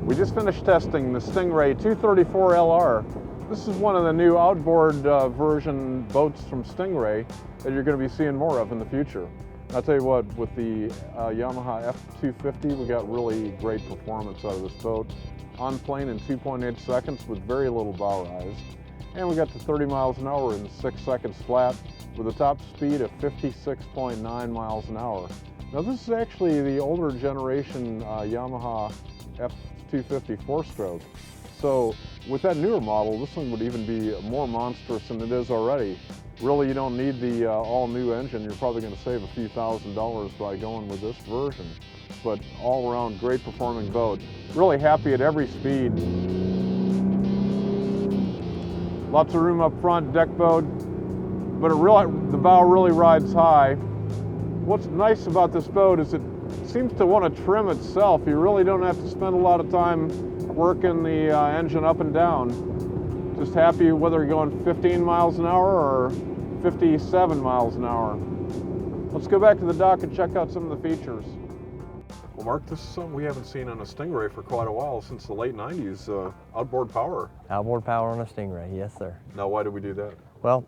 We just finished testing the Stingray 234 LR. This is one of the new outboard version boats from Stingray that you're going to be seeing more of in the future. I'll tell you what, with the Yamaha F250, we got really great performance out of this boat. On plane in 2.8 seconds with very little bow rise. And we got to 30 miles an hour in 6 seconds flat with a top speed of 56.9 miles an hour. Now this is actually the older generation Yamaha F250 4-stroke. So with that newer model, this one would even be more monstrous than it is already. Really, you don't need the all-new engine. You're probably going to save a few $1,000s by going with this version. But all around, great performing boat. Really happy at every speed. Lots of room up front, deck boat, but the bow really rides high. What's nice about this boat is it seems to want to trim itself. You really don't have to spend a lot of time working the engine up and down. Just happy whether you're going 15 miles an hour or 57 miles an hour. Let's go back to the dock and check out some of the features. Well, Mark, this is something we haven't seen on a Stingray for quite a while, since the late 90s, outboard power. Outboard power on a Stingray, yes sir. Now, why did we do that? Well,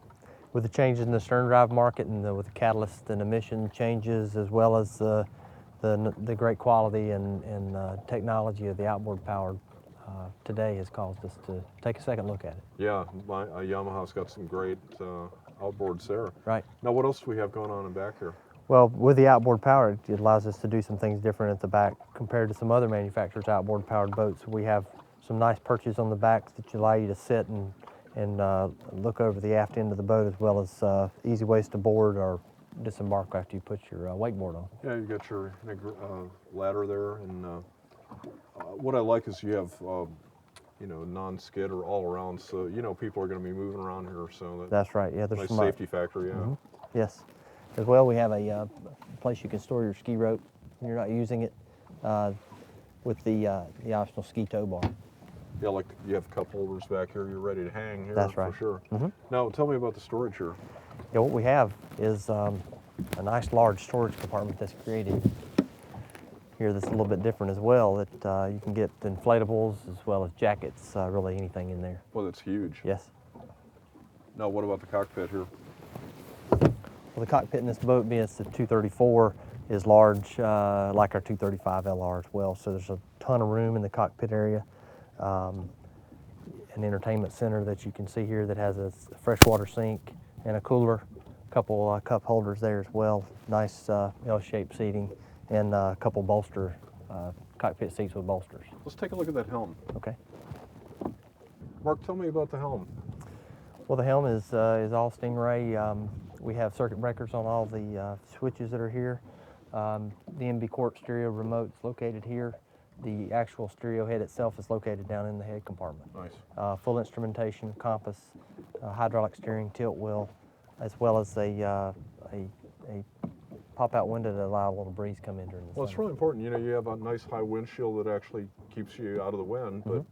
with the changes in the sterndrive market and with the catalyst and emission changes, as well as the great quality and technology of the outboard power today has caused us to take a second look at it. Yeah, Yamaha's got some great outboards there. Right. Now, what else do we have going on in back here? Well, with the outboard power, it allows us to do some things different at the back compared to some other manufacturers' outboard powered boats. We have some nice perches on the back that allow you to sit and look over the aft end of the boat, as well as easy ways to board or disembark after you put your wakeboard on. Yeah, you got your ladder there, and what I like is you have non-skid or all around, so people are going to be moving around here, so that's right. Yeah, there's nice some safety factor. Yeah. Mm-hmm. Yes. As well, we have a place you can store your ski rope when you're not using it, with the optional ski tow bar. Yeah, like you have cup holders back here. You're ready to hang here. That's right. For sure. Mm-hmm. Now, tell me about the storage here. Yeah, what we have is a nice large storage compartment that's created here that's a little bit different as well, that you can get inflatables as well as jackets, really anything in there. Well, that's huge. Yes. Now, what about the cockpit here? Well, the cockpit in this boat, being it's the 234, is large, like our 235 LR as well. So there's a ton of room in the cockpit area. An entertainment center that you can see here that has a freshwater sink and a cooler, a couple cup holders there as well. Nice L-shaped seating, and a couple cockpit seats with bolsters. Let's take a look at that helm. Okay. Mark, tell me about the helm. Well, the helm is all Stingray. We have circuit breakers on all the switches that are here. The MB Corp stereo remote's located here. The actual stereo head itself is located down in the head compartment. Nice. Full instrumentation, compass, hydraulic steering, tilt wheel, as well as a pop-out window to allow a little breeze come in during the summer. Well, it's really important. You have a nice high windshield that actually keeps you out of the wind, but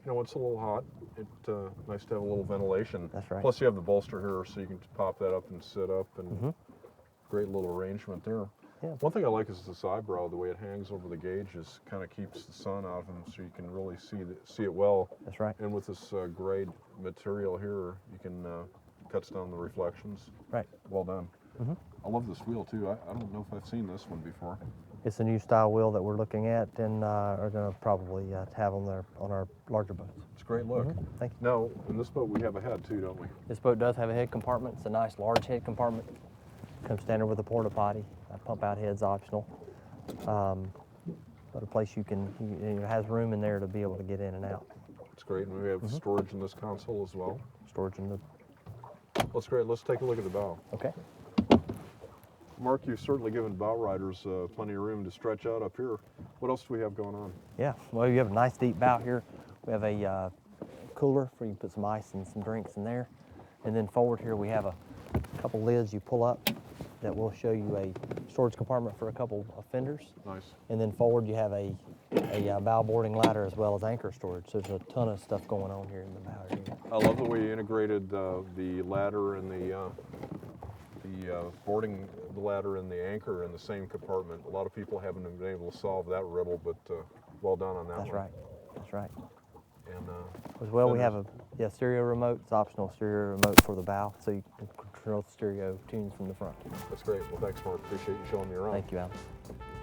when it's a little hot, it's nice to have a little ventilation. That's right. Plus, you have the bolster here, so you can pop that up and sit up, and great little arrangement there. Yeah. One thing I like is this eyebrow. The way it hangs over the gauges kind of keeps the sun out of them, so you can really see it well. That's right. And with this grade material here, you can cuts down the reflections. Right. Well done. I love this wheel too. I don't know if I've seen this one before. It's a new style wheel that we're looking at and are going to probably have on our larger boats. It's a great look. Thank you. Now, in this boat we have a head too, don't we? This boat does have a head compartment. It's a nice large head compartment. Comes standard with a porta potty. Pump out head's optional. But a place it has room in there to be able to get in and out. It's great. And we have storage in this console as well. Storage in the... That's great. Let's take a look at the bow. Okay. Mark, you've certainly given bow riders plenty of room to stretch out up here. What else do we have going on? Yeah, well, you have a nice deep bow here. We have a cooler where you can put some ice and some drinks in there. And then forward here we have a couple lids you pull up that will show you a storage compartment for a couple of fenders. Nice. And then forward you have a bow boarding ladder as well as anchor storage. So there's a ton of stuff going on here in the bow here. I love the way you integrated the ladder and the boarding the ladder and the anchor in the same compartment. A lot of people haven't been able to solve that riddle, but well done on that one. That's right. That's right. And As well, we then have a stereo remote. It's optional stereo remote for the bow, so you can control the stereo tunes from the front. that's great. Well, thanks, Mark. Appreciate you showing me around. Thank you, Alan.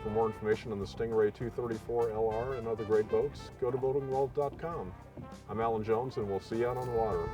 For more information on the Stingray 234 LR and other great boats, go to boatingworld.com. I'm Alan Jones, and we'll see you out on the water.